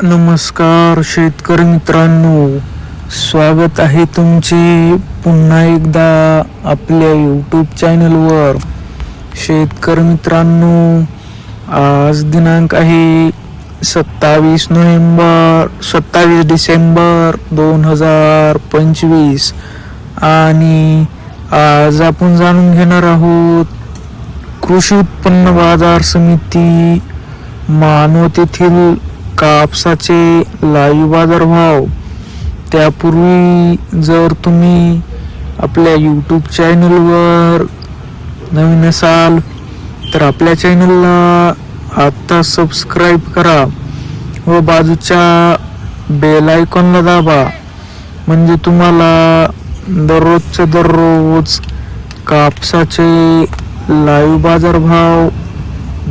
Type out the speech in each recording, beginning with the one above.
नमस्कार शेतकरी मित्रांनो, स्वागत आहे तुमचे पुन्हा एकदा आपल्या यूट्यूब चॅनलवर. शेतकरी मित्रांनो, आज दिनांक आहे 27 डिसेंबर 2025 आणि आज आपण जाणून घेणार आहोत कृषी उत्पन्न बाजार समिती मानवत येथील कापसाचे लाईव्ह बाजारभाव. त्यापूर्वी जर तुम्ही आपल्या यूट्यूब चॅनलवर नवीन असाल तर आपल्या चॅनलला आत्ता सबस्क्राईब करा व बाजूच्या बेल आयकॉनला दाबा, म्हणजे तुम्हाला दररोजच्या दररोज कापसाचे लाईव्ह बाजारभाव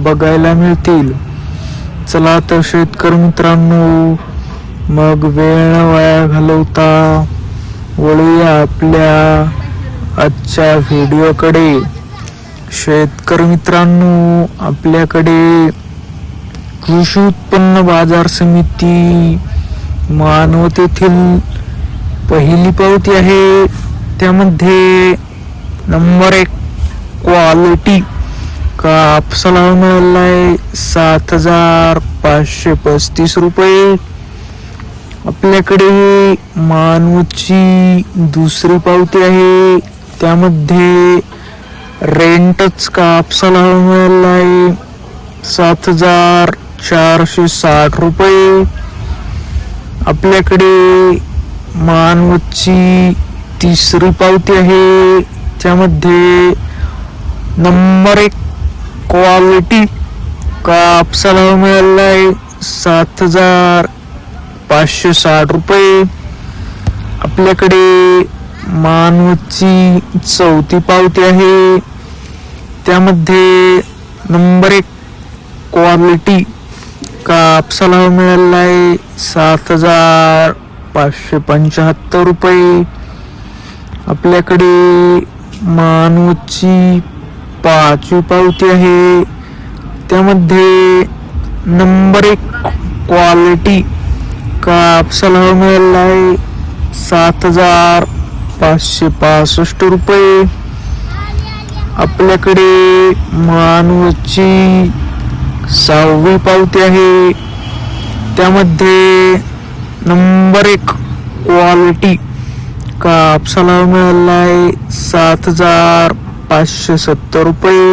बघायला मिळतील. चला तर शेतकरी मित्रांनो, मग वेळ न वाया घालवता वळूया आपल्या आजच्या व्हिडिओकडे. शेतकरी मित्रांनो, आपल्याकडे कृषी उत्पन्न बाजार समिती मानवत येथील पहिली पावती आहे. त्यामध्ये नंबर 1 क्वालिटी कापसाला मिळाला आहे 7,535 रुपये. आपल्याकडे मानवची दुसरी पावती आहे. त्यामध्ये रेंटच कापसाला मिळाला आहे 7,460 रुपये. आपल्याकडे मानवची तिसरी पावती आहे. त्यामध्ये नंबर 1 क्वालिटी कापसाला मिळाला आहे 7,560 रुपये. आपल्याकडे मानवची चौथी पावती आहे. त्यामध्ये नंबर 1 क्वालिटी कापसाला मिळाला आहे 7,575 रुपये. आपल्याकडे मानवची पाचवी पावती आहे. त्यामध्ये नंबर 1 क्वालिटी कापसाला मिळाला आहे 7,565 रुपये. आपल्याकडे मानवची सहावी पावती आहे. त्यामध्ये नंबर 1 क्वालिटी कापसाला मिळाला आहे 7,570 रुपये.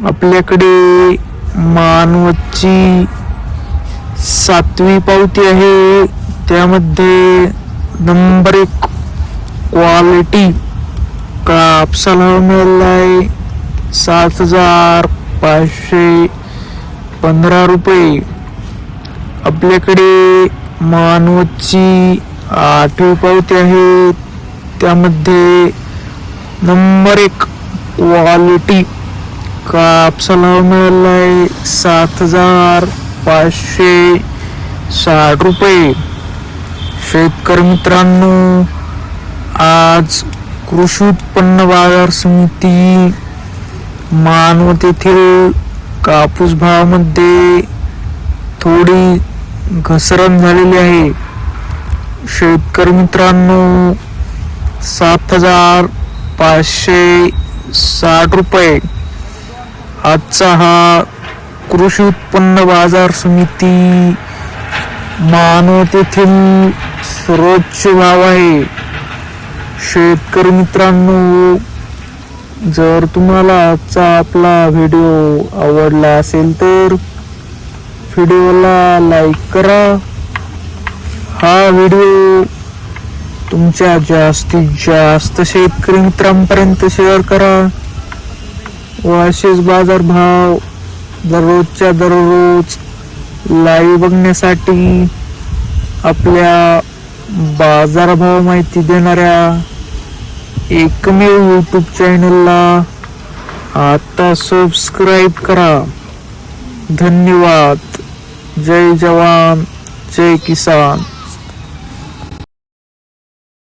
आपल्याकडे मानवची सातवी पावती आहे. त्यामध्ये नंबर 1 क्वालिटी कापसाला मिळाला आहे 7,515 रुपये. आपल्याकडे मानवची आठवी पावती आहे. त्यामध्ये नंबर 1 क्वालिटी कापसाला मिळाला आहे 7,560 रुपये. शेतकरी मित्रांनो, आज कृषी उत्पन्न बाजार समिती मानवत येथील कापूस भावामध्ये थोडी घसरण झालेली आहे. शेतकरी मित्रांनो, 7,560 रुपये आजचा हा कृषी उत्पन्न बाजार समिती मानवत येथील सर्वोच्च भाव आहे. शेतकरी मित्रांनो, जर तुम्हाला आजचा आपला व्हिडिओ आवडला असेल तर व्हिडिओला लाईक करा. हा व्हिडिओ तुमच्या जास्तीत जास्त शेतकरी मित्रांपर्यंत शेअर करा व असेच बाजारभाव दररोजच्या दररोज लाईव्ह बघण्यासाठी आपल्या बाजारभाव माहिती देणाऱ्या एकमेव यूट्यूब चॅनलला आता सबस्क्राईब करा. धन्यवाद. जय जवान, जय किसान.